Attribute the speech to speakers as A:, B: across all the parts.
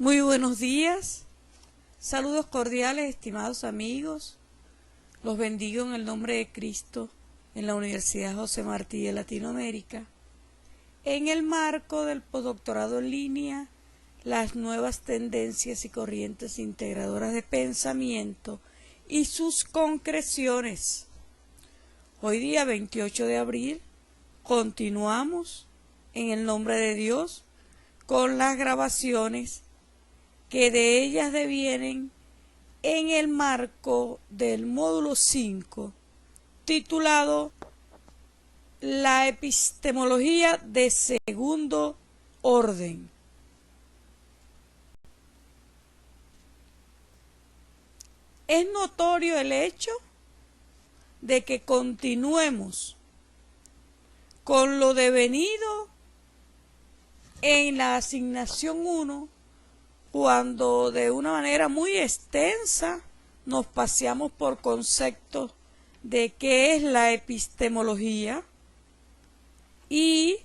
A: Muy buenos días, saludos cordiales, estimados amigos. Los bendigo en el nombre de Cristo en la Universidad José Martí de Latinoamérica, en el marco del postdoctorado en línea, las nuevas tendencias y corrientes integradoras de pensamiento y sus concreciones. Hoy día 28 de abril continuamos en el nombre de Dios con las grabaciones que de ellas devienen en el marco del módulo 5, titulado La epistemología de segundo orden. Es notorio el hecho de que continuemos con lo devenido en la asignación 1, cuando de una manera muy extensa nos paseamos por conceptos de qué es la epistemología y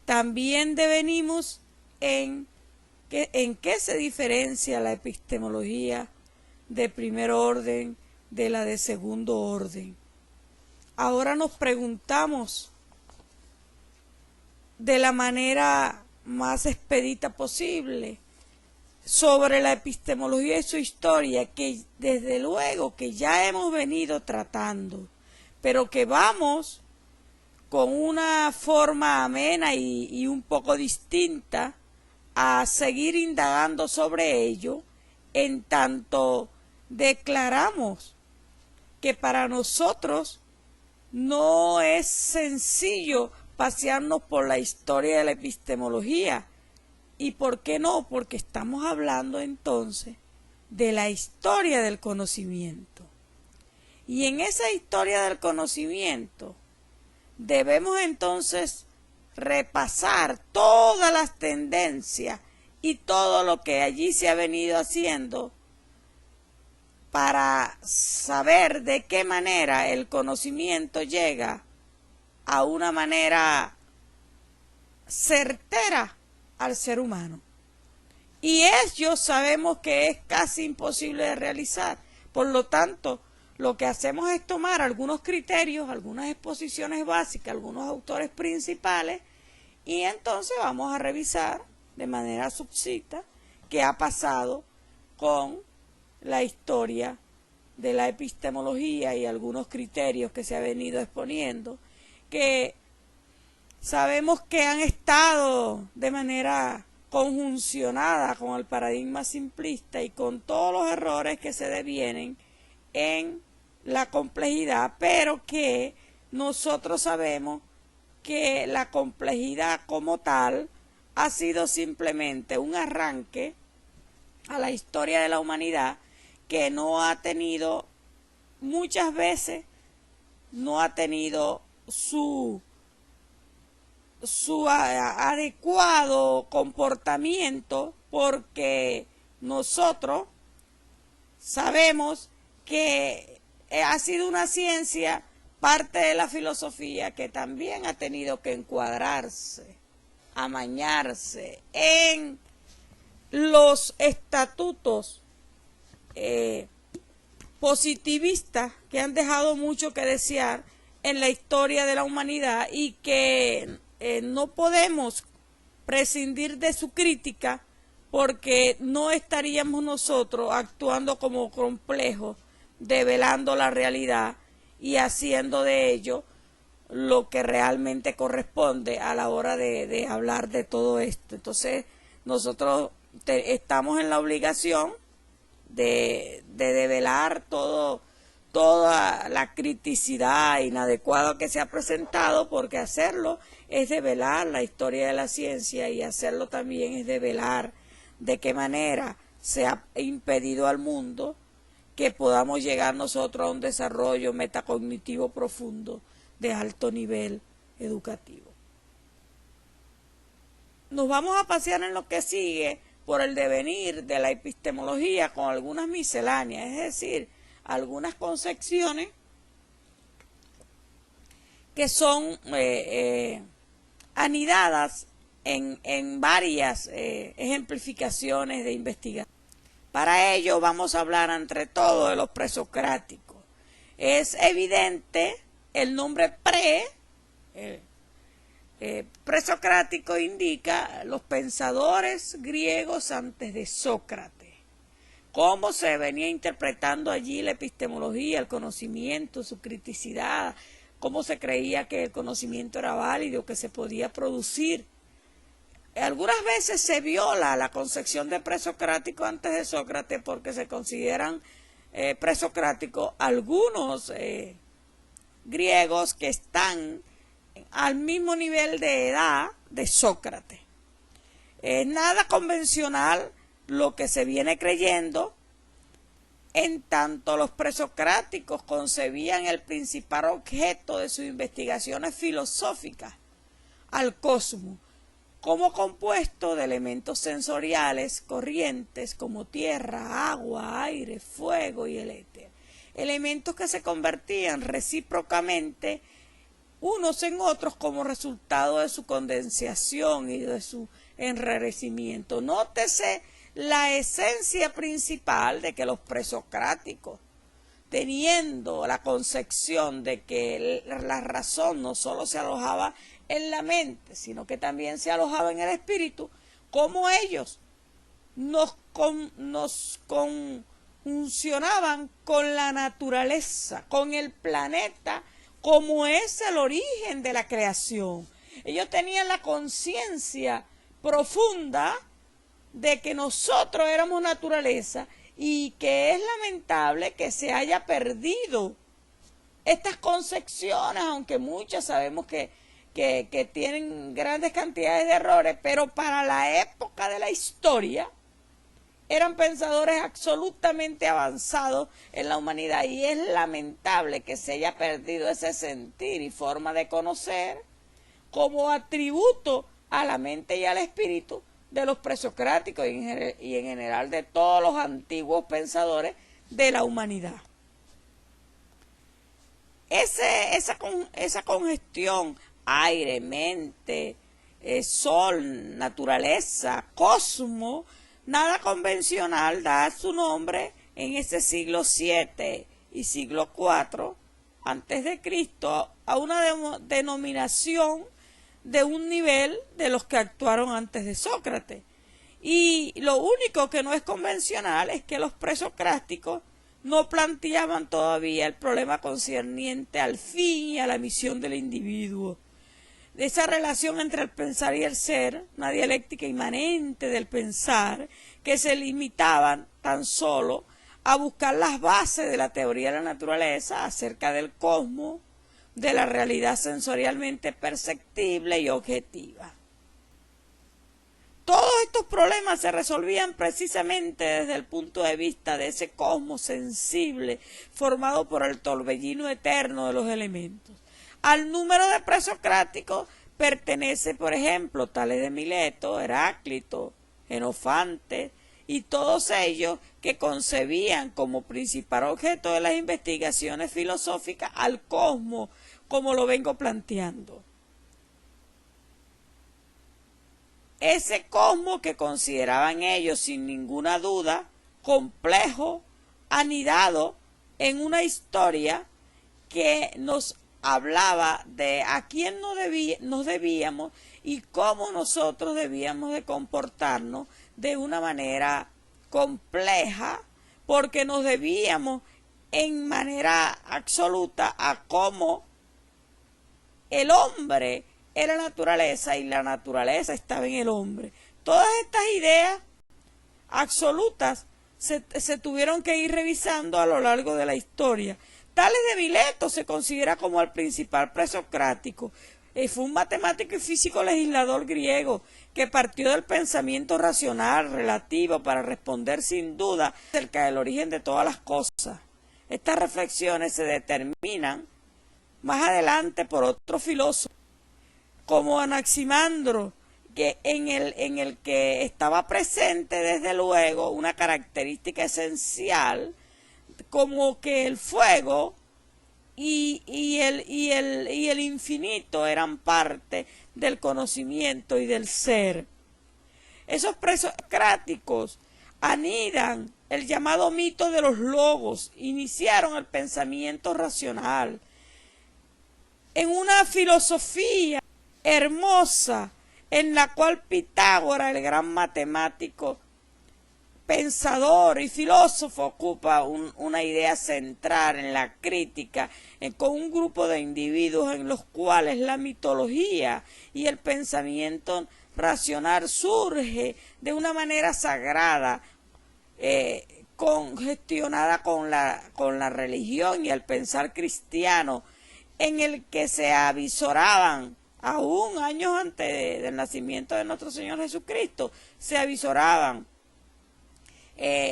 A: también devenimos en qué se diferencia la epistemología de primer orden de la de segundo orden. Ahora nos preguntamos de la manera más expedita posible sobre la epistemología y su historia, que desde luego que ya hemos venido tratando, pero que vamos con una forma amena y un poco distinta a seguir indagando sobre ello, en tanto declaramos que para nosotros no es sencillo pasearnos por la historia de la epistemología. ¿Y por qué no? Porque estamos hablando entonces de la historia del conocimiento. Y en esa historia del conocimiento debemos entonces repasar todas las tendencias y todo lo que allí se ha venido haciendo para saber de qué manera el conocimiento llega a una manera certera al ser humano. Y ello sabemos que es casi imposible de realizar. Por lo tanto, lo que hacemos es tomar algunos criterios, algunas exposiciones básicas, algunos autores principales, y entonces vamos a revisar de manera succinta qué ha pasado con la historia de la epistemología y algunos criterios que se ha venido exponiendo, que sabemos que han estado de manera conjuncionada con el paradigma simplista y con todos los errores que se devienen en la complejidad, pero que nosotros sabemos que la complejidad como tal ha sido simplemente un arranque a la historia de la humanidad que no ha tenido, muchas veces, no ha tenido su adecuado comportamiento, porque nosotros sabemos que ha sido una ciencia, parte de la filosofía, que también ha tenido que encuadrarse, amañarse en los estatutos positivistas que han dejado mucho que desear en la historia de la humanidad y que no podemos prescindir de su crítica, porque no estaríamos nosotros actuando como complejos, develando la realidad y haciendo de ello lo que realmente corresponde a la hora de hablar de todo esto. Entonces nosotros estamos en la obligación de develar toda la criticidad inadecuada que se ha presentado, porque hacerlo es develar la historia de la ciencia, y hacerlo también es develar de qué manera se ha impedido al mundo que podamos llegar nosotros a un desarrollo metacognitivo profundo de alto nivel educativo. Nos vamos a pasear en lo que sigue por el devenir de la epistemología con algunas misceláneas, es decir, algunas concepciones que son anidadas en varias ejemplificaciones de investigación. Para ello vamos a hablar entre todo de los presocráticos. Es evidente el nombre presocrático indica los pensadores griegos antes de Sócrates. Cómo se venía interpretando allí la epistemología, el conocimiento, su criticidad, cómo se creía que el conocimiento era válido, que se podía producir. Algunas veces se viola la concepción de presocrático antes de Sócrates porque se consideran presocráticos algunos griegos que están al mismo nivel de edad de Sócrates. Es nada convencional lo que se viene creyendo, en tanto los presocráticos concebían el principal objeto de sus investigaciones filosóficas al cosmos como compuesto de elementos sensoriales corrientes como tierra, agua, aire, fuego y el éter. Elementos que se convertían recíprocamente unos en otros como resultado de su condensación y de su enrarecimiento. Nótese la esencia principal de que los presocráticos, teniendo la concepción de que la razón no solo se alojaba en la mente, sino que también se alojaba en el espíritu, como ellos nos conjuncionaban con la naturaleza, con el planeta, como es el origen de la creación. Ellos tenían la conciencia profunda de que nosotros éramos naturaleza y que es lamentable que se haya perdido estas concepciones, aunque muchas sabemos que tienen grandes cantidades de errores, pero para la época de la historia eran pensadores absolutamente avanzados en la humanidad y es lamentable que se haya perdido ese sentir y forma de conocer como atributo a la mente y al espíritu de los presocráticos y en general de todos los antiguos pensadores de la humanidad. Esa congestión, aire, mente, sol, naturaleza, cosmos, nada convencional, da su nombre en ese siglo VII y siglo IV antes de Cristo a una denominación de un nivel de los que actuaron antes de Sócrates. Y lo único que no es convencional es que los presocráticos no planteaban todavía el problema concerniente al fin y a la misión del individuo. De esa relación entre el pensar y el ser, una dialéctica inmanente del pensar, que se limitaban tan solo a buscar las bases de la teoría de la naturaleza acerca del cosmos, de la realidad sensorialmente perceptible y objetiva. Todos estos problemas se resolvían precisamente desde el punto de vista de ese cosmos sensible formado por el torbellino eterno de los elementos. Al número de presocráticos pertenece, por ejemplo, Tales de Mileto, Heráclito, Jenofonte y todos ellos que concebían como principal objeto de las investigaciones filosóficas al cosmos, como lo vengo planteando. Ese cosmos que consideraban ellos sin ninguna duda complejo, anidado en una historia que nos hablaba de a quién nos debíamos y cómo nosotros debíamos de comportarnos de una manera compleja, porque nos debíamos en manera absoluta a cómo el hombre era naturaleza y la naturaleza estaba en el hombre. Todas estas ideas absolutas se tuvieron que ir revisando a lo largo de la historia. Tales de Mileto se considera como el principal presocrático. Fue un matemático y físico legislador griego que partió del pensamiento racional relativo para responder sin duda acerca del origen de todas las cosas. Estas reflexiones se determinan más adelante por otro filósofo como Anaximandro, que en el que estaba presente desde luego una característica esencial como que el fuego y el infinito eran parte del conocimiento y del ser. Esos presocráticos anidan el llamado mito de los logos, iniciaron el pensamiento racional en una filosofía hermosa en la cual Pitágoras, el gran matemático, pensador y filósofo, ocupa una idea central en la crítica con un grupo de individuos en los cuales la mitología y el pensamiento racional surge de una manera sagrada, gestionada con la religión y el pensar cristiano, en el que se avisoraban, aún años antes del nacimiento de nuestro Señor Jesucristo, se avisoraban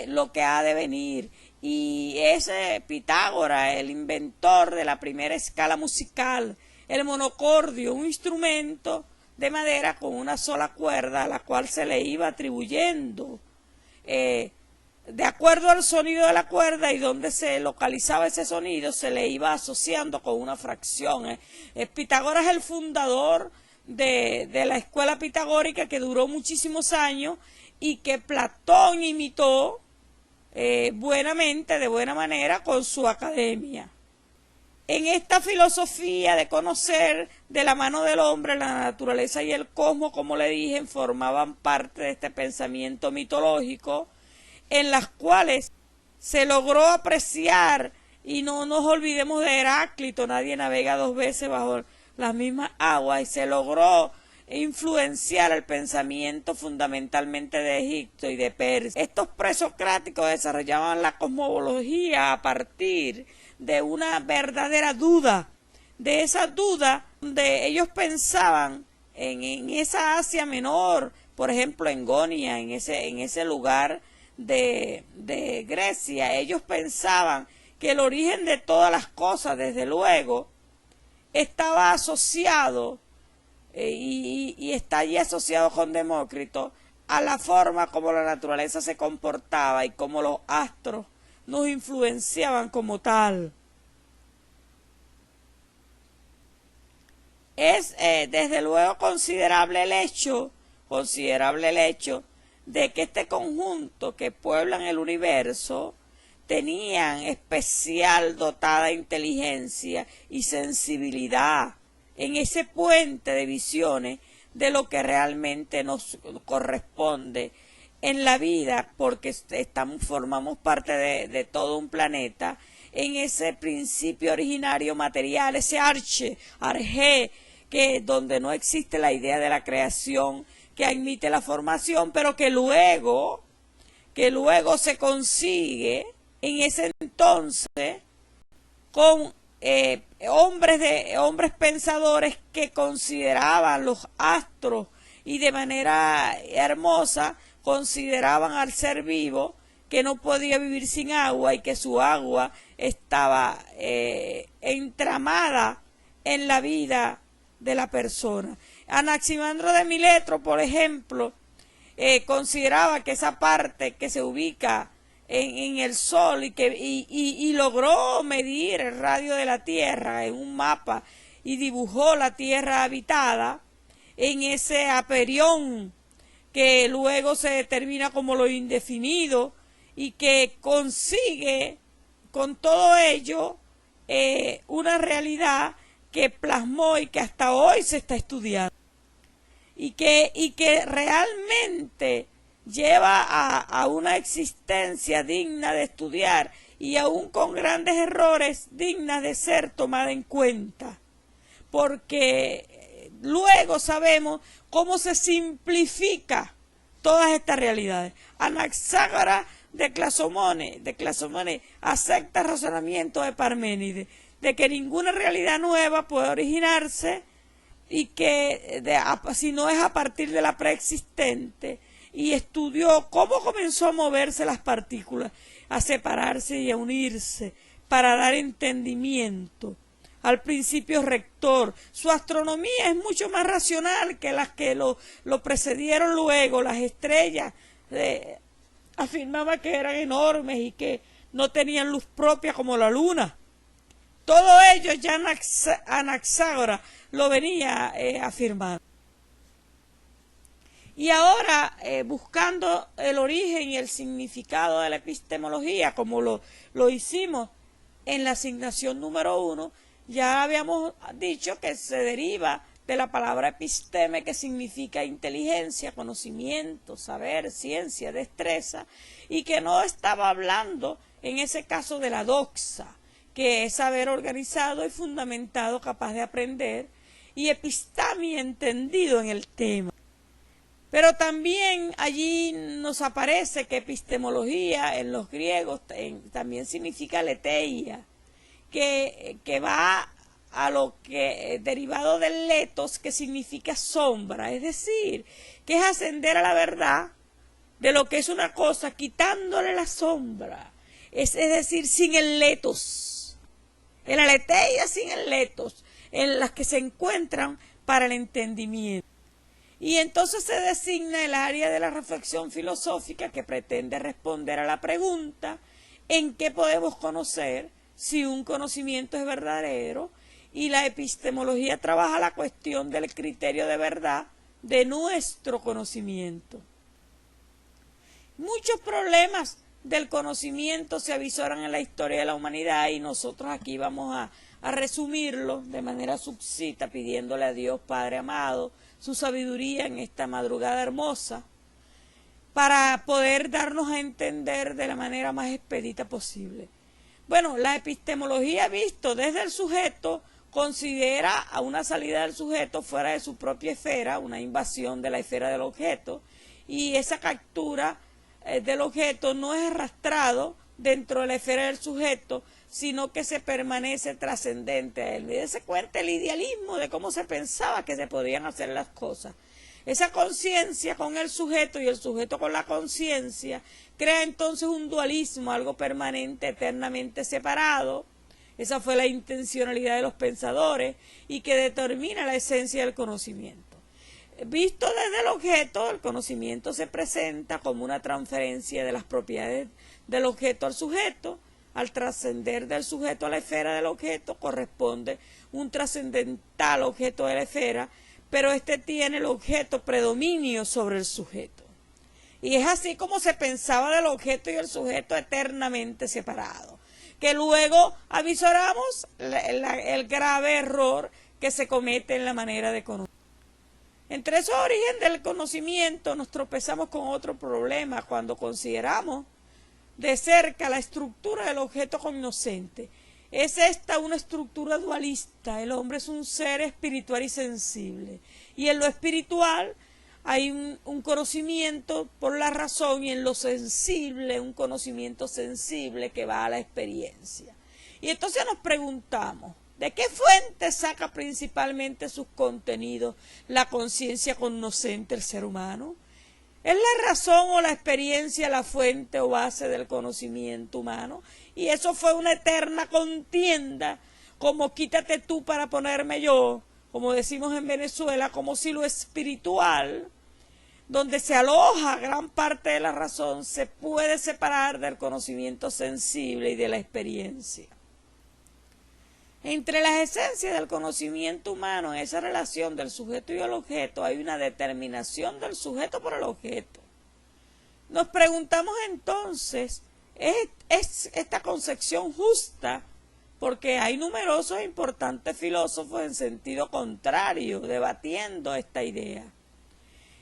A: lo que ha de venir. Y ese Pitágoras, el inventor de la primera escala musical, el monocordio, un instrumento de madera con una sola cuerda, a la cual se le iba atribuyendo de acuerdo al sonido de la cuerda y donde se localizaba ese sonido, se le iba asociando con una fracción. Pitágoras es el fundador de la escuela pitagórica, que duró muchísimos años y que Platón imitó buenamente, de buena manera, con su academia. En esta filosofía de conocer de la mano del hombre la naturaleza y el cosmos, como le dije, formaban parte de este pensamiento mitológico, en las cuales se logró apreciar, y no nos olvidemos de Heráclito, nadie navega dos veces bajo las mismas aguas, y se logró influenciar el pensamiento fundamentalmente de Egipto y de Persia. Estos presocráticos desarrollaban la cosmología a partir de una verdadera duda, de esa duda donde ellos pensaban en esa Asia Menor, por ejemplo en Gonia, en ese lugar de Grecia. Ellos pensaban que el origen de todas las cosas, desde luego, estaba asociado y está allí asociado con Demócrito a la forma como la naturaleza se comportaba y como los astros nos influenciaban como tal. Es desde luego considerable el hecho de que este conjunto que pueblan el universo tenían especial dotada inteligencia y sensibilidad en ese puente de visiones de lo que realmente nos corresponde en la vida, porque formamos parte de todo un planeta, en ese principio originario material, ese arche, que donde no existe la idea de la creación, que admite la formación, pero que luego se consigue en ese entonces con hombres pensadores que consideraban los astros y de manera hermosa consideraban al ser vivo que no podía vivir sin agua y que su agua estaba entramada en la vida de la persona. Anaximandro de Mileto, por ejemplo, consideraba que esa parte que se ubica en el Sol y logró medir el radio de la Tierra en un mapa y dibujó la Tierra habitada en ese aperión que luego se determina como lo indefinido y que consigue con todo ello una realidad que plasmó y que hasta hoy se está estudiando y que realmente lleva a una existencia digna de estudiar y aún con grandes errores dignas de ser tomada en cuenta, porque luego sabemos cómo se simplifica todas estas realidades. Anaxágoras de Clazomone acepta el razonamiento de Parménides de que ninguna realidad nueva puede originarse y que si no es a partir de la preexistente, y estudió cómo comenzó a moverse las partículas, a separarse y a unirse para dar entendimiento al principio rector. Su astronomía es mucho más racional que las que lo precedieron luego. Las estrellas afirmaba que eran enormes y que no tenían luz propia como la luna. Todo ello ya Anaxágoras lo venía afirmando. Y ahora, buscando el origen y el significado de la epistemología, como lo hicimos en la asignación número 1, ya habíamos dicho que se deriva de la palabra episteme, que significa inteligencia, conocimiento, saber, ciencia, destreza, y que no estaba hablando en ese caso de la doxa, que es saber organizado y fundamentado, capaz de aprender, y epistami entendido en el tema. Pero también allí nos aparece que epistemología en los griegos también significa leteia, que va a lo que derivado del letos, que significa sombra, es decir, que es ascender a la verdad de lo que es una cosa, quitándole la sombra, es decir, sin el letos, en la leteia sin el letos, en las que se encuentran para el entendimiento. Y entonces se designa el área de la reflexión filosófica que pretende responder a la pregunta en qué podemos conocer si un conocimiento es verdadero, y la epistemología trabaja la cuestión del criterio de verdad de nuestro conocimiento. Muchos problemas del conocimiento se avisoran en la historia de la humanidad y nosotros aquí vamos a resumirlos de manera succinta, pidiéndole a Dios Padre amado su sabiduría en esta madrugada hermosa para poder darnos a entender de la manera más expedita posible. Bueno, la epistemología, visto desde el sujeto, considera a una salida del sujeto fuera de su propia esfera, una invasión de la esfera del objeto, y esa captura del objeto no es arrastrado dentro de la esfera del sujeto, sino que se permanece trascendente a él. Dése cuenta el idealismo de cómo se pensaba que se podían hacer las cosas. Esa conciencia con el sujeto y el sujeto con la conciencia crea entonces un dualismo, algo permanente, eternamente separado. Esa fue la intencionalidad de los pensadores y que determina la esencia del conocimiento. Visto desde el objeto, el conocimiento se presenta como una transferencia de las propiedades del objeto al sujeto. Al trascender del sujeto a la esfera del objeto corresponde un trascendental objeto de la esfera, pero este tiene el objeto predominio sobre el sujeto. Y es así como se pensaba del objeto y el sujeto eternamente separados, que luego avisoramos el grave error que se comete en la manera de conocer. Entre esos orígenes del conocimiento nos tropezamos con otro problema cuando consideramos de cerca la estructura del objeto cognoscente. Es esta una estructura dualista. El hombre es un ser espiritual y sensible, y en lo espiritual hay un conocimiento por la razón, y en lo sensible un conocimiento sensible que va a la experiencia. Y entonces nos preguntamos, ¿de qué fuente saca principalmente sus contenidos la conciencia cognoscente el ser humano? ¿Es la razón o la experiencia la fuente o base del conocimiento humano? Y eso fue una eterna contienda, como quítate tú para ponerme yo, como decimos en Venezuela, como si lo espiritual, donde se aloja gran parte de la razón, se puede separar del conocimiento sensible y de la experiencia. Entre las esencias del conocimiento humano, en esa relación del sujeto y el objeto, hay una determinación del sujeto por el objeto. Nos preguntamos entonces, ¿es esta concepción justa? Porque hay numerosos e importantes filósofos en sentido contrario, debatiendo esta idea.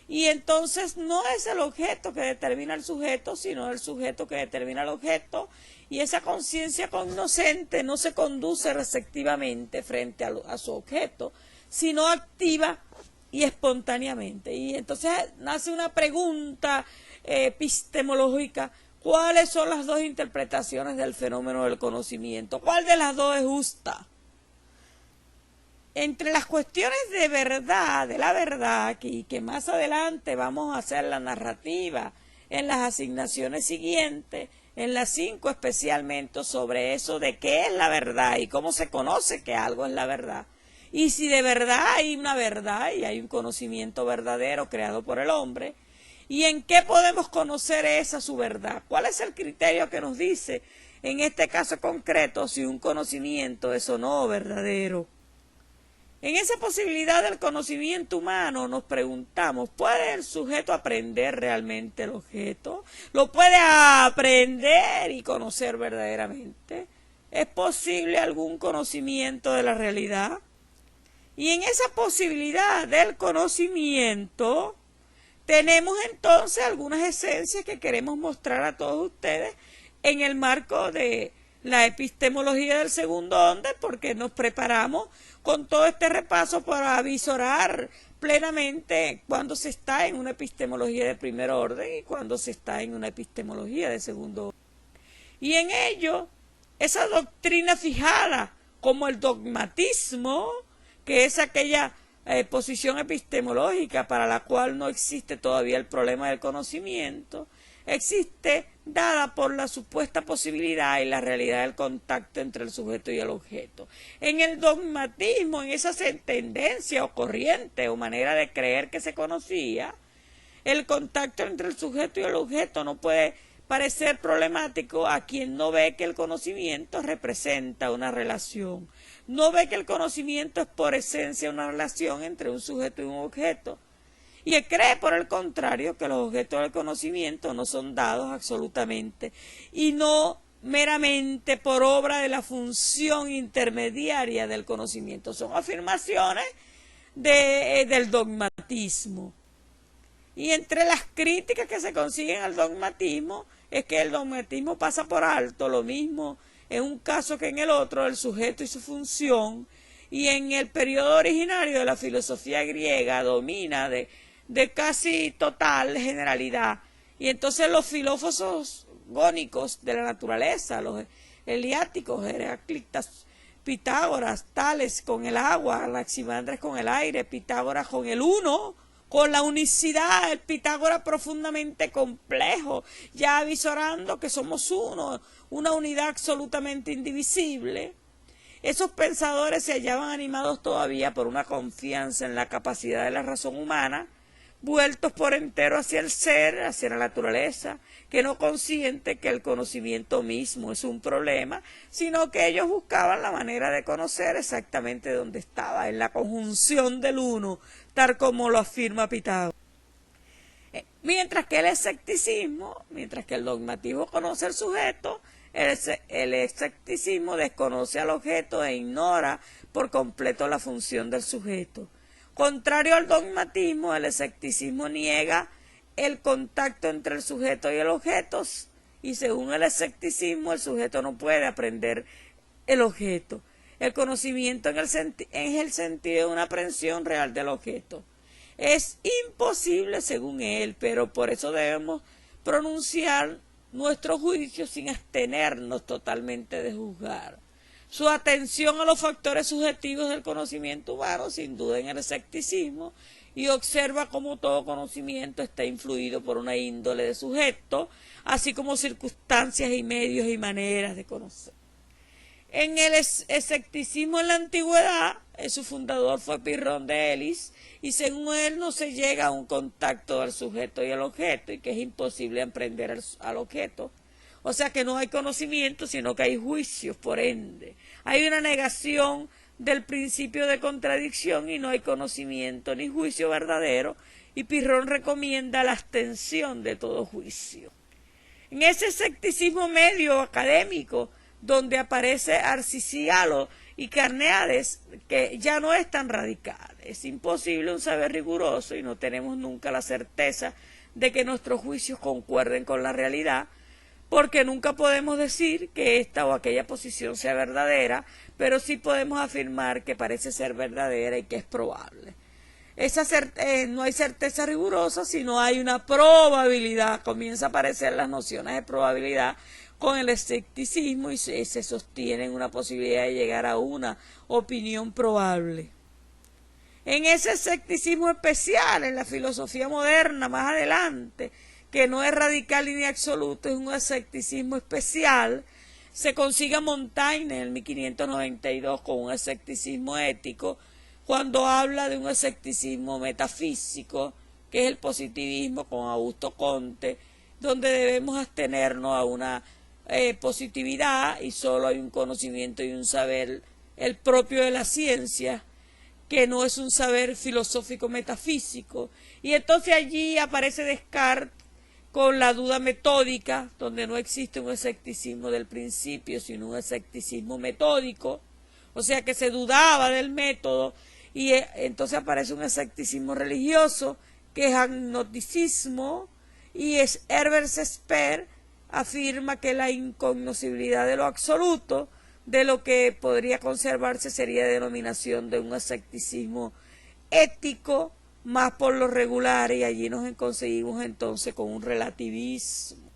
A: Y entonces no es el objeto que determina al sujeto, sino el sujeto que determina al objeto, y esa conciencia cognoscente no se conduce receptivamente frente a su objeto, sino activa y espontáneamente. Y entonces nace una pregunta epistemológica: ¿cuáles son las dos interpretaciones del fenómeno del conocimiento? ¿Cuál de las dos es justa? Entre las cuestiones de verdad, de la verdad, que más adelante vamos a hacer la narrativa en las asignaciones siguientes, en las 5 especialmente, sobre eso de qué es la verdad y cómo se conoce que algo es la verdad. Y si de verdad hay una verdad y hay un conocimiento verdadero creado por el hombre, ¿y en qué podemos conocer esa su verdad? ¿Cuál es el criterio que nos dice en este caso concreto, si un conocimiento es o no verdadero. En esa posibilidad del conocimiento humano nos preguntamos, ¿puede el sujeto aprender realmente el objeto? ¿Lo puede aprender y conocer verdaderamente? ¿Es posible algún conocimiento de la realidad? Y en esa posibilidad del conocimiento tenemos entonces algunas esencias que queremos mostrar a todos ustedes en el marco de la epistemología del segundo orden, porque nos preparamos con todo este repaso para avisorar plenamente cuando se está en una epistemología de primer orden y cuando se está en una epistemología de segundo orden. Y en ello, esa doctrina fijada como el dogmatismo, que es aquella posición epistemológica para la cual no existe todavía el problema del conocimiento, existe dada por la supuesta posibilidad y la realidad del contacto entre el sujeto y el objeto. En el dogmatismo, en esa tendencia o corriente o manera de creer que se conocía, el contacto entre el sujeto y el objeto no puede parecer problemático a quien no ve que el conocimiento representa una relación. No ve que el conocimiento es por esencia una relación entre un sujeto y un objeto. Y cree, por el contrario, que los objetos del conocimiento no son dados absolutamente y no meramente por obra de la función intermediaria del conocimiento. Son afirmaciones del dogmatismo. Y entre las críticas que se consiguen al dogmatismo es que el dogmatismo pasa por alto lo mismo en un caso que en el otro, el sujeto y su función, y en el periodo originario de la filosofía griega domina de casi total generalidad. Y entonces los filósofos gónicos de la naturaleza, los heliáticos, Heráclitas, Pitágoras, Tales con el agua, Anaximandres con el aire, Pitágoras con el uno, con la unicidad, el Pitágoras profundamente complejo, ya avisorando que somos uno, una unidad absolutamente indivisible. Esos pensadores se hallaban animados todavía por una confianza en la capacidad de la razón humana, vueltos por entero hacia el ser, hacia la naturaleza, que no consiente que el conocimiento mismo es un problema, sino que ellos buscaban la manera de conocer exactamente dónde estaba, en la conjunción del uno, tal como lo afirma Pitágoras. Mientras que el escepticismo, mientras que el dogmatismo conoce al sujeto, el escepticismo desconoce al objeto e ignora por completo la función del sujeto. Contrario al dogmatismo, el escepticismo niega el contacto entre el sujeto y el objeto, y según el escepticismo, el sujeto no puede aprender el objeto. El conocimiento es el sentido de una aprehensión real del objeto. Es imposible según él, pero por eso debemos pronunciar nuestro juicio sin abstenernos totalmente de juzgar. Su atención a los factores subjetivos del conocimiento humano, sin duda en el escepticismo, y observa cómo todo conocimiento está influido por una índole de sujeto, así como circunstancias y medios y maneras de conocer. En el escepticismo en la antigüedad, su fundador fue Pirrón de Elis, y según él no se llega a un contacto del sujeto y el objeto, y que es imposible aprender al objeto. O sea que no hay conocimiento, sino que hay juicios, por ende. Hay una negación del principio de contradicción y no hay conocimiento ni juicio verdadero, y Pirrón recomienda la abstención de todo juicio. En ese escepticismo medio académico, donde aparece Arcisialo y Carneades, que ya no es tan radical. Es imposible un saber riguroso y no tenemos nunca la certeza de que nuestros juicios concuerden con la realidad, porque nunca podemos decir que esta o aquella posición sea verdadera, pero sí podemos afirmar que parece ser verdadera y que es probable. No hay certeza rigurosa, sino hay una probabilidad. Comienza a aparecer las nociones de probabilidad con el escepticismo y se sostiene en una posibilidad de llegar a una opinión probable. En ese escepticismo especial, en la filosofía moderna más adelante, que no es radical ni absoluto, es un escepticismo especial, se consigue a Montaigne en el 1592 con un escepticismo ético, cuando habla de un escepticismo metafísico, que es el positivismo con Augusto Comte, donde debemos abstenernos a una positividad y solo hay un conocimiento y un saber, el propio de la ciencia, que no es un saber filosófico metafísico. Y entonces allí aparece Descartes con la duda metódica, donde no existe un escepticismo del principio, sino un escepticismo metódico, o sea que se dudaba del método, y entonces aparece un escepticismo religioso, que es agnosticismo, y Herbert Speer afirma que la incognoscibilidad de lo absoluto, de lo que podría conservarse, sería denominación de un escepticismo ético, más por lo regular, y allí nos conseguimos entonces con un relativismo.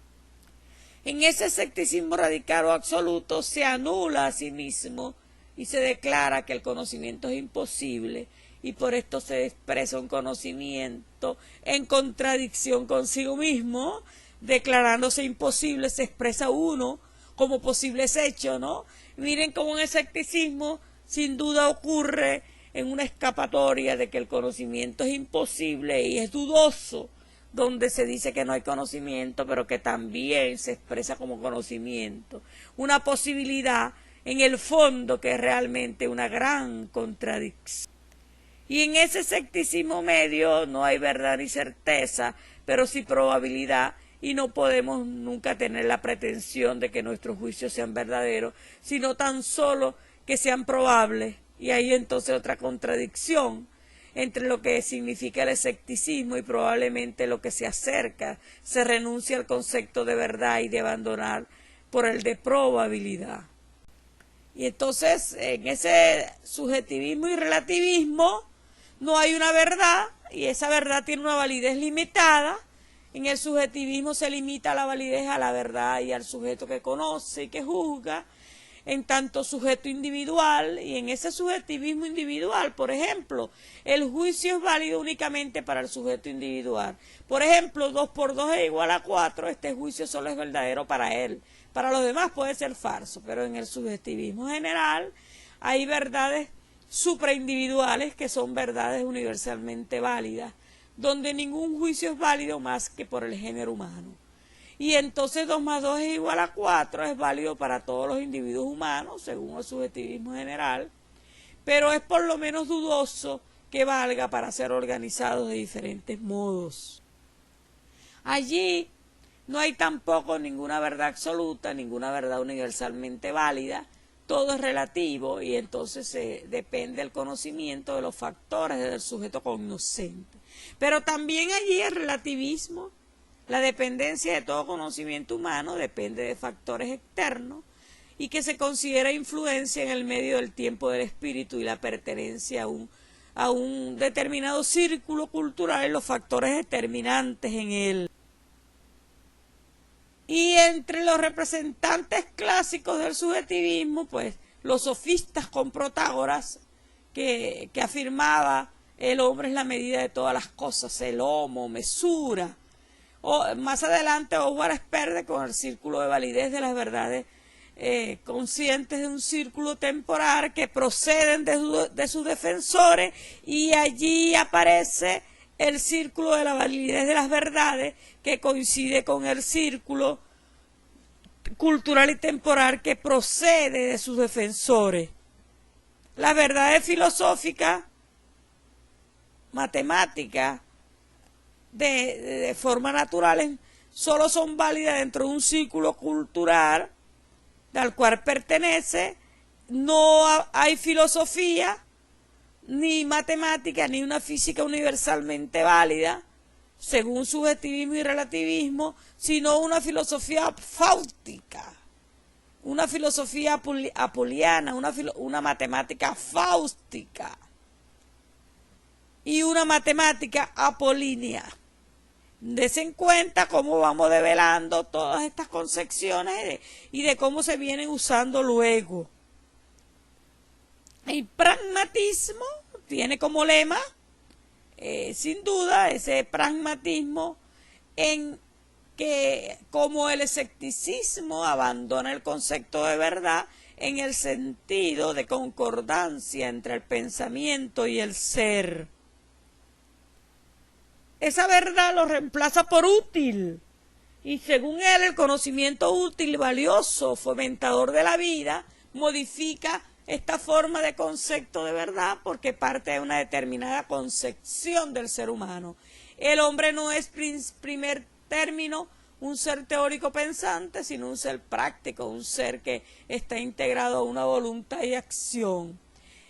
A: En ese escepticismo radical o absoluto se anula a sí mismo y se declara que el conocimiento es imposible, y por esto se expresa un conocimiento en contradicción consigo mismo. Declarándose imposible se expresa uno como posibles hechos, ¿no? Miren cómo un escepticismo sin duda ocurre en una escapatoria de que el conocimiento es imposible y es dudoso, donde se dice que no hay conocimiento, pero que también se expresa como conocimiento. Una posibilidad en el fondo que es realmente una gran contradicción. Y en ese escepticismo medio no hay verdad ni certeza, pero sí probabilidad, y no podemos nunca tener la pretensión de que nuestros juicios sean verdaderos, sino tan solo que sean probables. Y hay entonces otra contradicción entre lo que significa el escepticismo y probablemente lo que se acerca. Se renuncia al concepto de verdad y de abandonar por el de probabilidad. Y entonces en ese subjetivismo y relativismo no hay una verdad, y esa verdad tiene una validez limitada. En el subjetivismo se limita la validez a la verdad y al sujeto que conoce y que juzga, en tanto sujeto individual. Y en ese subjetivismo individual, por ejemplo, el juicio es válido únicamente para el sujeto individual. Por ejemplo, 2 por 2 es igual a 4, este juicio solo es verdadero para él. Para los demás puede ser falso, pero en el subjetivismo general hay verdades supraindividuales que son verdades universalmente válidas, donde ningún juicio es válido más que por el género humano. Y entonces 2 más 2 es igual a 4, es válido para todos los individuos humanos, según el subjetivismo general, pero es por lo menos dudoso que valga para ser organizados de diferentes modos. Allí no hay tampoco ninguna verdad absoluta, ninguna verdad universalmente válida, todo es relativo, y entonces depende del conocimiento de los factores del sujeto cognoscente. Pero también allí el relativismo, la dependencia de todo conocimiento humano, depende de factores externos y que se considera influencia en el medio del tiempo del espíritu y la pertenencia a un determinado círculo cultural y los factores determinantes en él. Y entre los representantes clásicos del subjetivismo, pues los sofistas con Protágoras, que afirmaba el hombre es la medida de todas las cosas, el homo, mesura. O más adelante Howard Sperde con el círculo de validez de las verdades conscientes de un círculo temporal que proceden de sus defensores, y allí aparece el círculo de la validez de las verdades que coincide con el círculo cultural y temporal que procede de sus defensores. Las verdades filosóficas, matemáticas, de forma natural, solo son válidas dentro de un círculo cultural al cual pertenece. No hay filosofía, ni matemática, ni una física universalmente válida, según subjetivismo y relativismo, sino una filosofía fáustica, una filosofía apoliana, una matemática fáustica y una matemática apolínea. Dese en cuenta cómo vamos develando todas estas concepciones y de cómo se vienen usando luego. El pragmatismo tiene como lema, sin duda, ese pragmatismo en que, como el escepticismo, abandona el concepto de verdad en el sentido de concordancia entre el pensamiento y el ser. Esa verdad lo reemplaza por útil, Y según él, el conocimiento útil y valioso, fomentador de la vida, modifica esta forma de concepto de verdad porque parte de una determinada concepción del ser humano. El hombre no es primer término un ser teórico pensante, sino un ser práctico, un ser que está integrado a una voluntad y acción.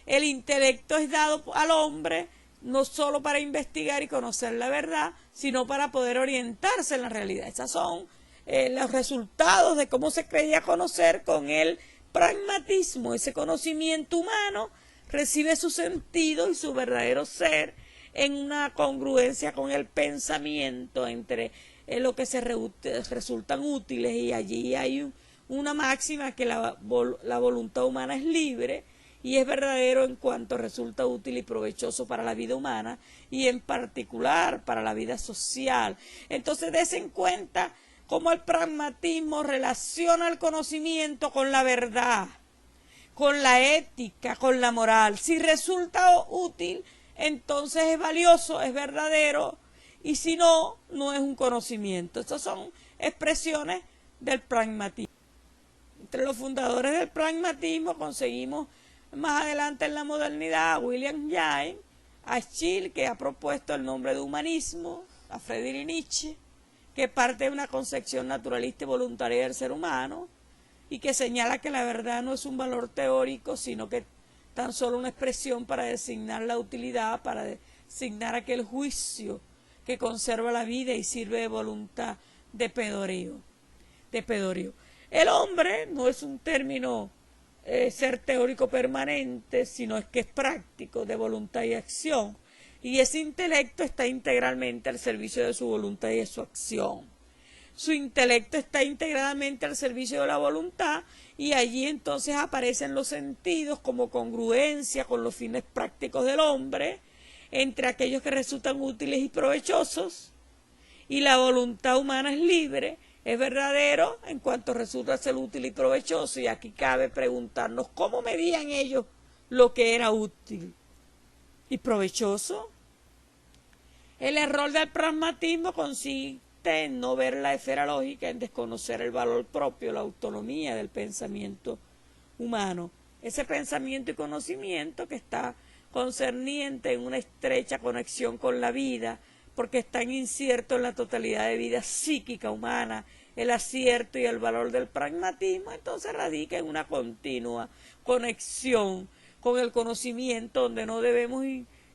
A: El intelecto es dado al hombre no solo para investigar y conocer la verdad, sino para poder orientarse en la realidad. Esos son los resultados de cómo se creía conocer con el pragmatismo. Ese conocimiento humano recibe su sentido y su verdadero ser en una congruencia con el pensamiento entre lo que se resultan útiles, y allí hay una máxima que la voluntad humana es libre y es verdadero en cuanto resulta útil y provechoso para la vida humana y en particular para la vida social. Entonces dése en cuenta cómo el pragmatismo relaciona el conocimiento con la verdad, con la ética, con la moral. Si resulta útil, entonces es valioso, es verdadero, y si no, no es un conocimiento. Estas son expresiones del pragmatismo. Entre los fundadores del pragmatismo conseguimos más adelante en la modernidad a William James, a Schill, que ha propuesto el nombre de humanismo, a Friedrich Nietzsche, que parte de una concepción naturalista y voluntaria del ser humano, y que señala que la verdad no es un valor teórico, sino que tan solo una expresión para designar la utilidad, para designar aquel juicio que conserva la vida y sirve de voluntad de pedorio. El hombre no es un término ser teórico permanente, sino es que es práctico, de voluntad y acción, y ese intelecto está integralmente al servicio de su voluntad y de su acción. Su intelecto está integralmente al servicio de la voluntad, y allí entonces aparecen los sentidos como congruencia con los fines prácticos del hombre, entre aquellos que resultan útiles y provechosos, y la voluntad humana es libre, es verdadero en cuanto resulta ser útil y provechoso, y aquí cabe preguntarnos cómo medían ellos lo que era útil y provechoso. El error del pragmatismo consiste en no ver la esfera lógica, en desconocer el valor propio, la autonomía del pensamiento humano. Ese pensamiento y conocimiento que está concerniente en una estrecha conexión con la vida, porque está incierto en la totalidad de vida psíquica humana, el acierto y el valor del pragmatismo, entonces radica en una continua conexión con el conocimiento, donde no debemos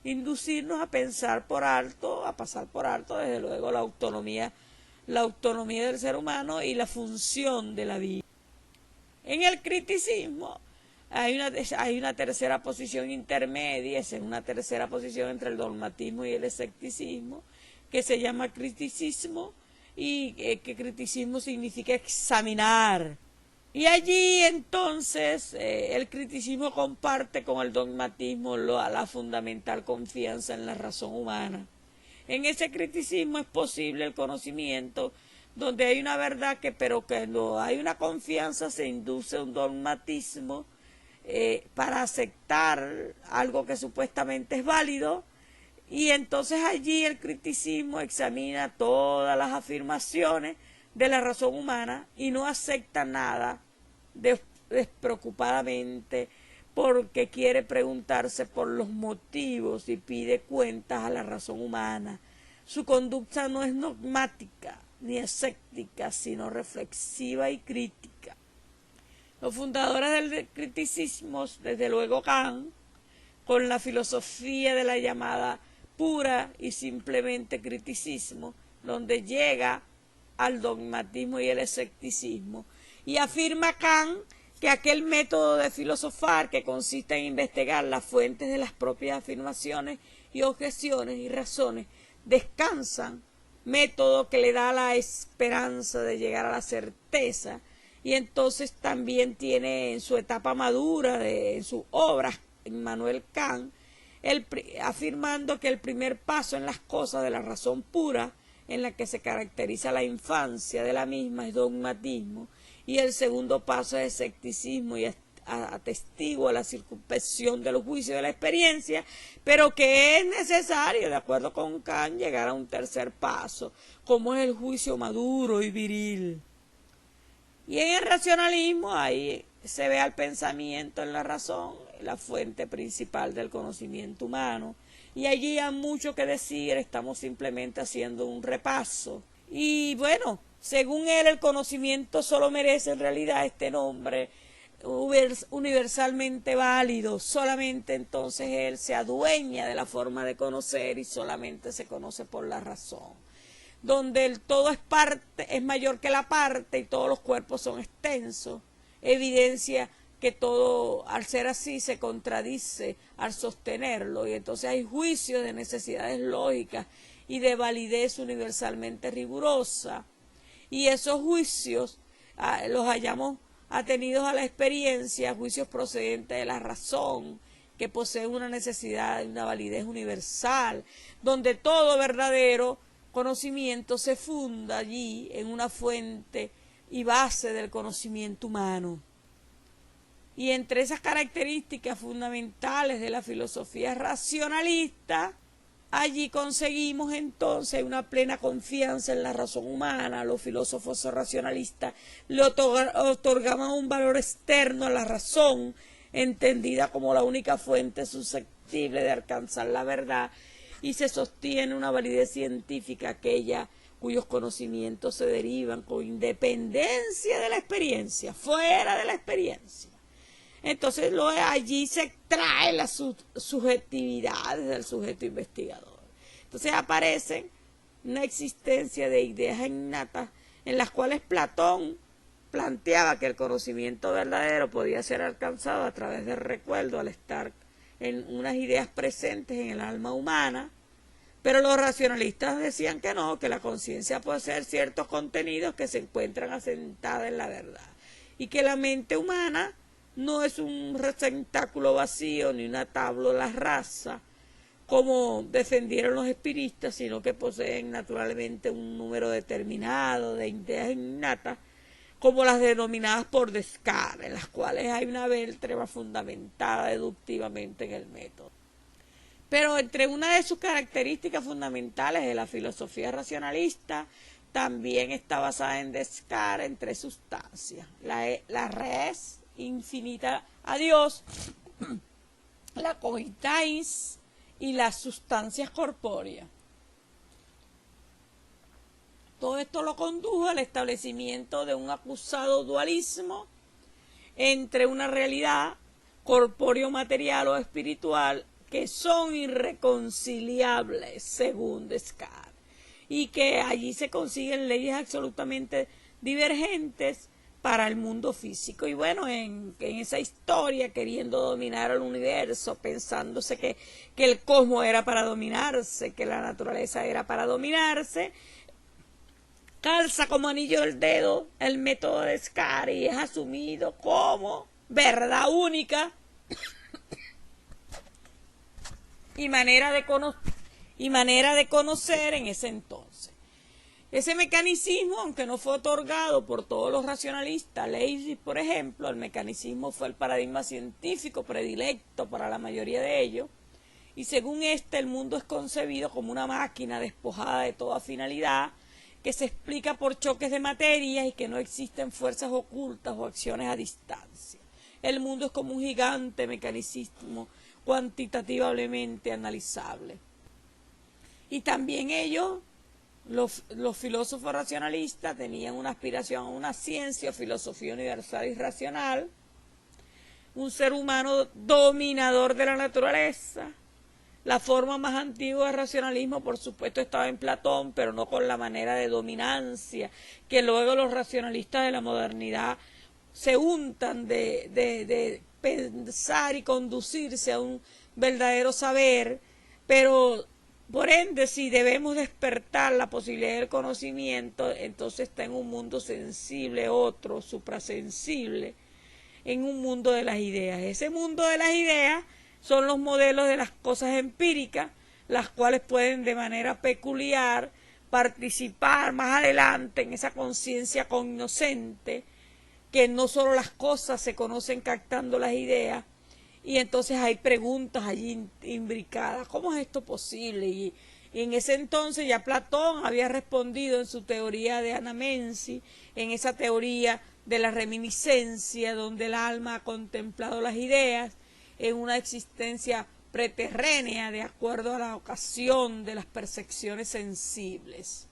A: inducirnos a pensar por alto, a pasar por alto, desde luego, la autonomía del ser humano y la función de la vida. En el criticismo hay una tercera posición intermedia, es una tercera posición entre el dogmatismo y el escepticismo, que se llama criticismo, y que criticismo significa examinar. Y allí entonces el criticismo comparte con el dogmatismo la fundamental confianza en la razón humana. En ese criticismo es posible el conocimiento, donde hay una verdad pero que no hay una confianza, se induce un dogmatismo para aceptar algo que supuestamente es válido, y entonces allí el criticismo examina todas las afirmaciones de la razón humana y no acepta nada despreocupadamente, porque quiere preguntarse por los motivos y pide cuentas a la razón humana. Su conducta no es dogmática ni escéptica, sino reflexiva y crítica. Los fundadores del criticismo, desde luego Kant, con la filosofía de la llamada pura y simplemente criticismo, donde llega al dogmatismo y el escepticismo, y afirma Kant que aquel método de filosofar que consiste en investigar las fuentes de las propias afirmaciones y objeciones y razones descansan, método que le da la esperanza de llegar a la certeza, y entonces también tiene en su etapa madura, en sus obras, Immanuel Kant, afirmando que el primer paso en las cosas de la razón pura, en la que se caracteriza la infancia de la misma, es dogmatismo, y el segundo paso es escepticismo, y atestigua la circunspección de los juicios de la experiencia, pero que es necesario, de acuerdo con Kant, llegar a un tercer paso, como es el juicio maduro y viril. Y en el racionalismo ahí se ve al pensamiento en la razón, la fuente principal del conocimiento humano, y allí hay mucho que decir, estamos simplemente haciendo un repaso. Y bueno, según él, el conocimiento solo merece en realidad este nombre universalmente válido, solamente entonces él se adueña de la forma de conocer y solamente se conoce por la razón, donde el todo es parte, es mayor que la parte y todos los cuerpos son extensos, evidencia que todo, al ser así, se contradice al sostenerlo, y entonces hay juicios de necesidades lógicas y de validez universalmente rigurosa, y esos juicios los hallamos atenidos a la experiencia, juicios procedentes de la razón, que posee una necesidad y una validez universal, donde todo verdadero conocimiento se funda allí en una fuente y base del conocimiento humano. Y entre esas características fundamentales de la filosofía racionalista, allí conseguimos entonces una plena confianza en la razón humana. Los filósofos racionalistas le otorgaban un valor externo a la razón, entendida como la única fuente susceptible de alcanzar la verdad, y se sostiene una validez científica aquella cuyos conocimientos se derivan con independencia de la experiencia, fuera de la experiencia. Entonces allí se extrae la subjetividad del sujeto investigador. Entonces aparecen una existencia de ideas innatas en las cuales Platón planteaba que el conocimiento verdadero podía ser alcanzado a través del recuerdo al estar en unas ideas presentes en el alma humana, pero los racionalistas decían que no, que la conciencia posee ciertos contenidos que se encuentran asentados en la verdad, y que la mente humana no es un receptáculo vacío ni una tabla rasa, como defendieron los espiritistas, sino que poseen naturalmente un número determinado de ideas innatas, como las denominadas por Descartes, en las cuales hay una vértebra fundamentada deductivamente en el método. Pero entre una de sus características fundamentales de la filosofía racionalista, también está basada en Descartes en tres sustancias: la res infinita a Dios, la cogitans y las sustancias corpóreas. Todo esto lo condujo al establecimiento de un acusado dualismo entre una realidad corpóreo-material o espiritual que son irreconciliables según Descartes, y que allí se consiguen leyes absolutamente divergentes para el mundo físico. Y bueno, en esa historia, queriendo dominar el universo, pensándose que el cosmos era para dominarse, que la naturaleza era para dominarse, calza como anillo el dedo el método de Descartes y es asumido como verdad única y manera de conocer en ese entonces. Ese mecanismo, aunque no fue otorgado por todos los racionalistas, Leibniz, por ejemplo, el mecanismo fue el paradigma científico predilecto para la mayoría de ellos, y según el mundo es concebido como una máquina despojada de toda finalidad, que se explica por choques de materia y que no existen fuerzas ocultas o acciones a distancia. El mundo es como un gigante mecanicismo cuantitativamente analizable. Y también ellos, los filósofos racionalistas, tenían una aspiración a una ciencia, filosofía universal y racional, un ser humano dominador de la naturaleza. La forma más antigua del racionalismo, por supuesto, estaba en Platón, pero no con la manera de dominancia que luego los racionalistas de la modernidad se untan de pensar y conducirse a un verdadero saber. Pero por ende, si debemos despertar la posibilidad del conocimiento, entonces está en un mundo sensible, otro suprasensible, en un mundo de las ideas. Ese mundo de las ideas son los modelos de las cosas empíricas, las cuales pueden de manera peculiar participar más adelante en esa conciencia cognoscente que no solo las cosas se conocen captando las ideas, y entonces hay preguntas allí imbricadas. ¿Cómo es esto posible? Y en ese entonces ya Platón había respondido en su teoría de Anamensis, en esa teoría de la reminiscencia, donde el alma ha contemplado las ideas en una existencia preterránea de acuerdo a la ocasión de las percepciones sensibles.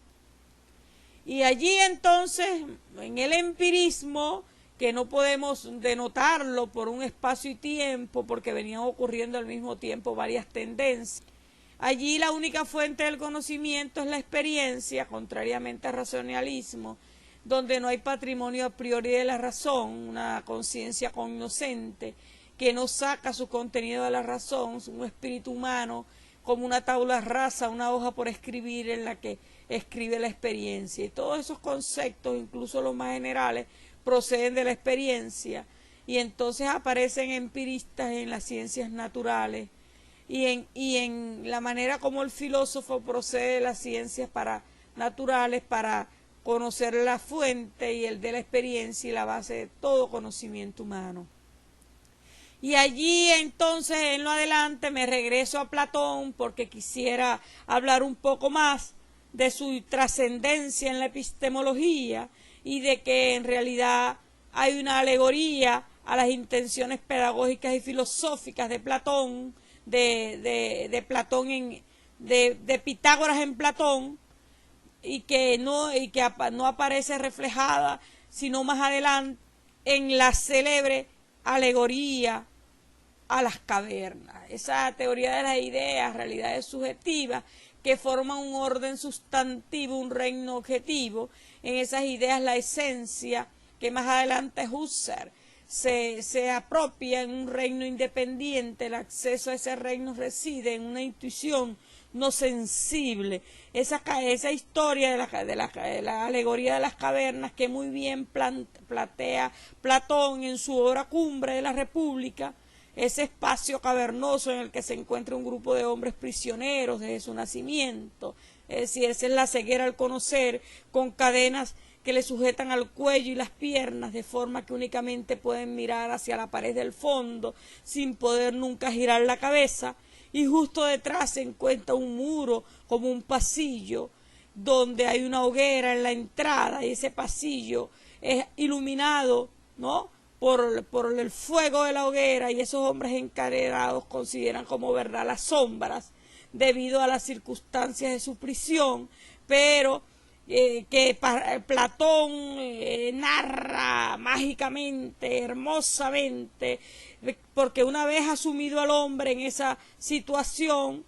A: Y allí entonces, en el empirismo, que no podemos denotarlo por un espacio y tiempo, porque venían ocurriendo al mismo tiempo varias tendencias. Allí la única fuente del conocimiento es la experiencia, contrariamente al racionalismo, donde no hay patrimonio a priori de la razón, una conciencia cognoscente que no saca su contenido de la razón, un espíritu humano como una tabla rasa, una hoja por escribir en la que escribe la experiencia. Y todos esos conceptos, incluso los más generales, proceden de la experiencia, y entonces aparecen empiristas en las ciencias naturales y en la manera como el filósofo procede de las ciencias naturales para conocer la fuente y el de la experiencia y la base de todo conocimiento humano. Y allí entonces en lo adelante me regreso a Platón, porque quisiera hablar un poco más de su trascendencia en la epistemología y de que en realidad hay una alegoría a las intenciones pedagógicas y filosóficas de Platón, de Pitágoras en Platón, y que no aparece reflejada sino más adelante en la célebre alegoría a las cavernas. Esa teoría de las ideas, realidades subjetivas, que forman un orden sustantivo, un reino objetivo. En esas ideas la esencia, que más adelante Husserl se apropia en un reino independiente. El acceso a ese reino reside en una intuición no sensible. Esa historia de la alegoría de las cavernas, que muy bien plantea Platón en su obra Cumbre de la República, ese espacio cavernoso en el que se encuentra un grupo de hombres prisioneros desde su nacimiento. Es decir, esa es la ceguera al conocer, con cadenas que le sujetan al cuello y las piernas, de forma que únicamente pueden mirar hacia la pared del fondo, sin poder nunca girar la cabeza. Y justo detrás se encuentra un muro, como un pasillo, donde hay una hoguera en la entrada, y ese pasillo es iluminado, ¿no?, por el fuego de la hoguera, y esos hombres encadenados consideran como verdad las sombras debido a las circunstancias de su prisión, pero que Platón narra mágicamente, hermosamente, porque una vez asumido al hombre en esa situación,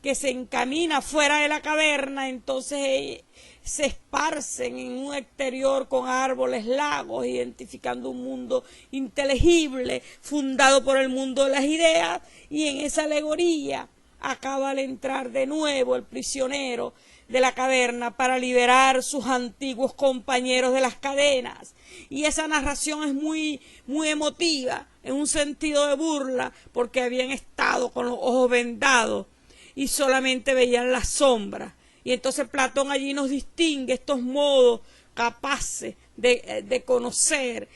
A: que se encamina fuera de la caverna, entonces se esparcen en un exterior con árboles, lagos, identificando un mundo inteligible, fundado por el mundo de las ideas, y en esa alegoría acaba al entrar de nuevo el prisionero de la caverna para liberar sus antiguos compañeros de las cadenas. Y esa narración es muy emotiva, en un sentido de burla, porque habían estado con los ojos vendados y solamente veían las sombras. Y entonces Platón allí nos distingue estos modos capaces de conocer,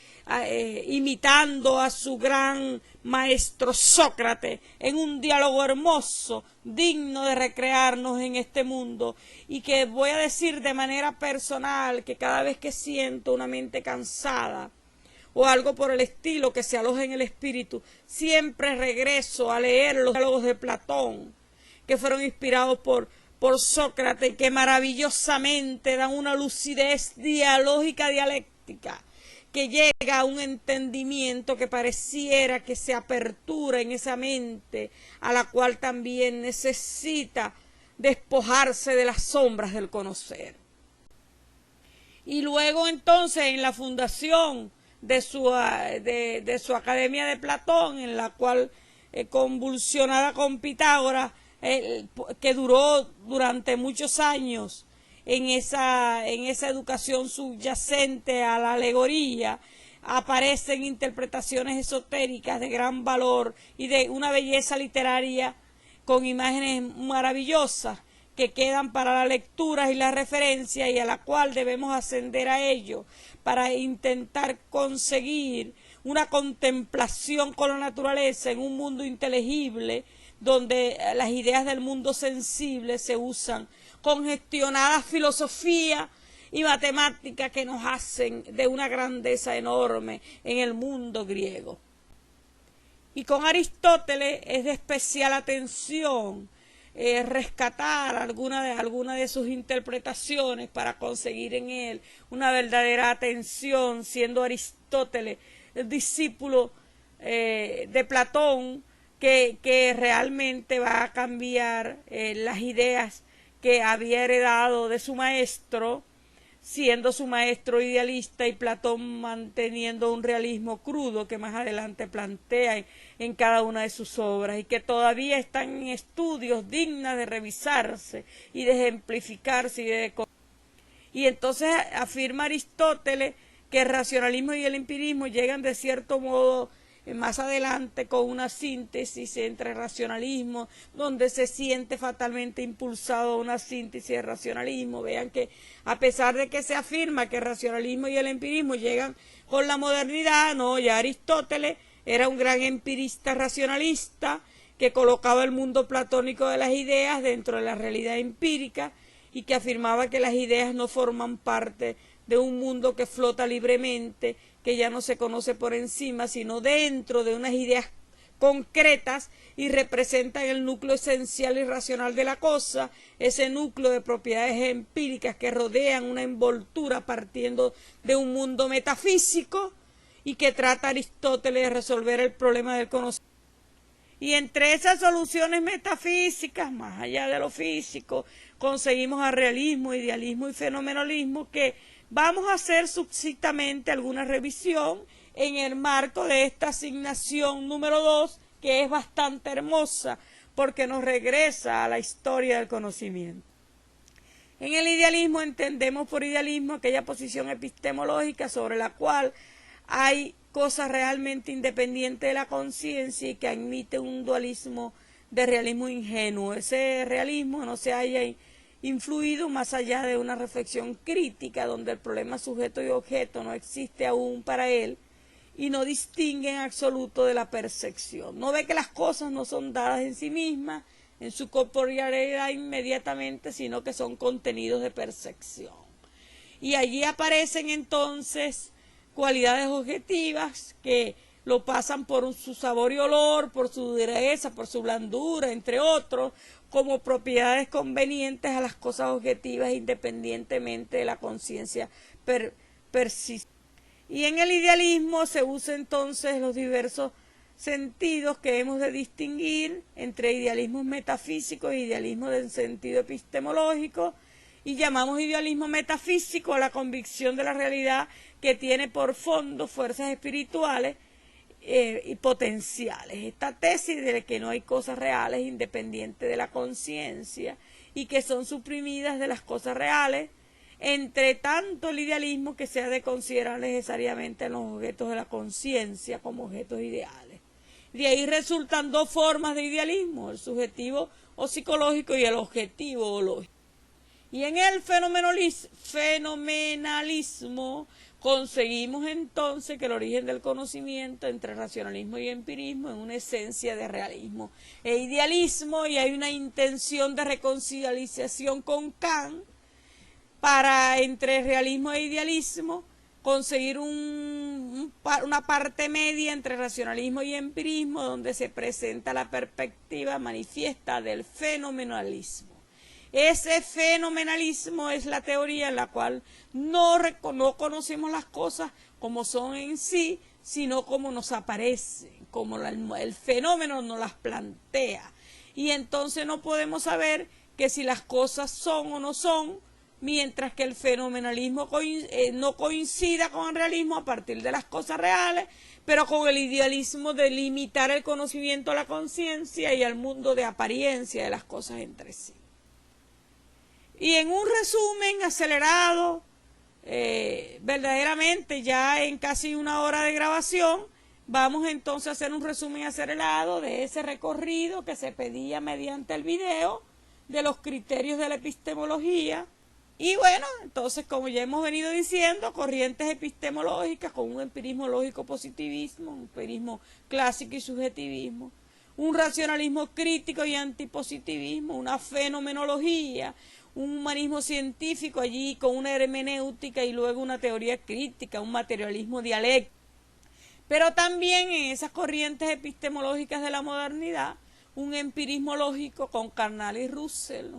A: imitando a su gran maestro Sócrates, en un diálogo hermoso, digno de recrearnos en este mundo. Y que voy a decir de manera personal que cada vez que siento una mente cansada o algo por el estilo que se aloja en el espíritu, siempre regreso a leer los diálogos de Platón, que fueron inspirados por Sócrates, y que maravillosamente dan una lucidez dialógica, dialéctica, que llega a un entendimiento que pareciera que se apertura en esa mente, a la cual también necesita despojarse de las sombras del conocer. Y luego entonces en la fundación de su Academia de Platón, en la cual convulsionada con Pitágoras, que duró durante muchos años en esa educación subyacente a la alegoría, aparecen interpretaciones esotéricas de gran valor y de una belleza literaria con imágenes maravillosas, que quedan para la lectura y la referencia y a la cual debemos ascender a ello para intentar conseguir una contemplación con la naturaleza en un mundo inteligible donde las ideas del mundo sensible se usan, congestionadas filosofía y matemática que nos hacen de una grandeza enorme en el mundo griego. Y con Aristóteles es de especial atención rescatar alguna de sus interpretaciones para conseguir en él una verdadera atención, siendo Aristóteles el discípulo de Platón, que realmente va a cambiar las ideas que había heredado de su maestro, siendo su maestro idealista y Platón manteniendo un realismo crudo que más adelante plantea en cada una de sus obras y que todavía están en estudios dignas de revisarse y de ejemplificarse. Y entonces afirma Aristóteles que el racionalismo y el empirismo llegan de cierto modo más adelante con una síntesis entre racionalismo, donde se siente fatalmente impulsado una síntesis de racionalismo. Vean que a pesar de que se afirma que el racionalismo y el empirismo llegan con la modernidad, no, ya Aristóteles era un gran empirista racionalista que colocaba el mundo platónico de las ideas dentro de la realidad empírica y que afirmaba que las ideas no forman parte de un mundo que flota libremente, que ya no se conoce por encima, sino dentro de unas ideas concretas y representan el núcleo esencial y racional de la cosa, ese núcleo de propiedades empíricas que rodean una envoltura partiendo de un mundo metafísico y que trata Aristóteles de resolver el problema del conocimiento. Y entre esas soluciones metafísicas, más allá de lo físico, conseguimos al realismo, idealismo y fenomenalismo, que vamos a hacer sucintamente alguna revisión en el marco de esta asignación número 2, que es bastante hermosa porque nos regresa a la historia del conocimiento. En el idealismo entendemos por idealismo aquella posición epistemológica sobre la cual hay cosas realmente independientes de la conciencia y que admite un dualismo de realismo ingenuo. Ese realismo no se haya influido más allá de una reflexión crítica donde el problema sujeto y objeto no existe aún para él y no distingue en absoluto de la percepción. No ve que las cosas no son dadas en sí mismas, en su corporealidad inmediatamente, sino que son contenidos de percepción. Y allí aparecen entonces cualidades objetivas que lo pasan por su sabor y olor, por su dureza, por su blandura, entre otros, como propiedades convenientes a las cosas objetivas independientemente de la conciencia persistente. Y en el idealismo se usan entonces los diversos sentidos que hemos de distinguir entre idealismos metafísicos e idealismo del sentido epistemológico, y llamamos idealismo metafísico a la convicción de la realidad que tiene por fondo fuerzas espirituales y potenciales. Esta tesis de que no hay cosas reales independientes de la conciencia y que son suprimidas de las cosas reales, entre tanto el idealismo que se ha de considerar necesariamente en los objetos de la conciencia como objetos ideales. De ahí resultan dos formas de idealismo, el subjetivo o psicológico y el objetivo o lógico. Y en el fenomenalismo conseguimos entonces que el origen del conocimiento entre racionalismo y empirismo es una esencia de realismo e idealismo, y hay una intención de reconciliación con Kant para entre realismo e idealismo conseguir una parte media entre racionalismo y empirismo, donde se presenta la perspectiva manifiesta del fenomenalismo. Ese fenomenalismo es la teoría en la cual no conocemos las cosas como son en sí, sino como nos aparecen, como el fenómeno nos las plantea. Y entonces no podemos saber que si las cosas son o no son, mientras que el fenomenalismo no coincida con el realismo a partir de las cosas reales, pero con el idealismo de limitar el conocimiento a la conciencia y al mundo de apariencia de las cosas entre sí. Y en un resumen acelerado, verdaderamente ya en casi una hora de grabación, vamos entonces a hacer un resumen acelerado de ese recorrido que se pedía mediante el video, de los criterios de la epistemología. Y bueno, entonces, como ya hemos venido diciendo, corrientes epistemológicas con un empirismo lógico positivismo, un empirismo clásico y subjetivismo, un racionalismo crítico y antipositivismo, una fenomenología, un humanismo científico allí con una hermenéutica y luego una teoría crítica, un materialismo dialéctico. Pero también en esas corrientes epistemológicas de la modernidad, un empirismo lógico con Carnal y Russell,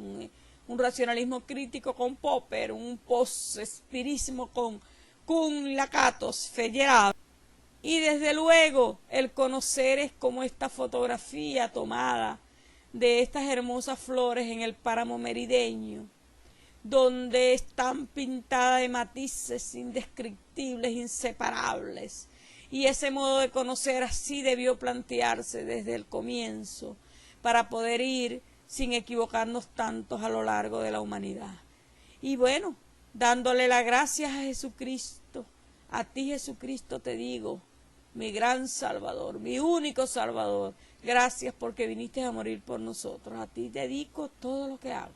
A: un racionalismo crítico con Popper, un post-espirismo con Kuhn, Lakatos, Feyerabend. Y desde luego el conocer es como esta fotografía tomada de estas hermosas flores en el páramo merideño, donde están pintadas de matices indescriptibles, inseparables. Y ese modo de conocer así debió plantearse desde el comienzo para poder ir sin equivocarnos tantos a lo largo de la humanidad. Y bueno, dándole las gracias a Jesucristo, a ti Jesucristo te digo, mi gran Salvador, mi único Salvador, gracias porque viniste a morir por nosotros. A ti dedico todo lo que hago.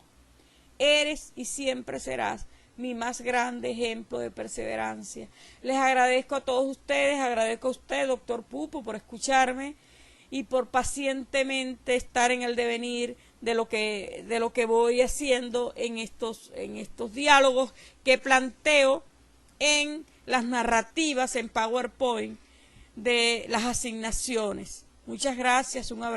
A: Eres y siempre serás mi más grande ejemplo de perseverancia. Les agradezco a todos ustedes, agradezco a usted, doctor Pupo, por escucharme y por pacientemente estar en el devenir de lo que voy haciendo en estos diálogos que planteo en las narrativas en PowerPoint de las asignaciones. Muchas gracias, un abrazo.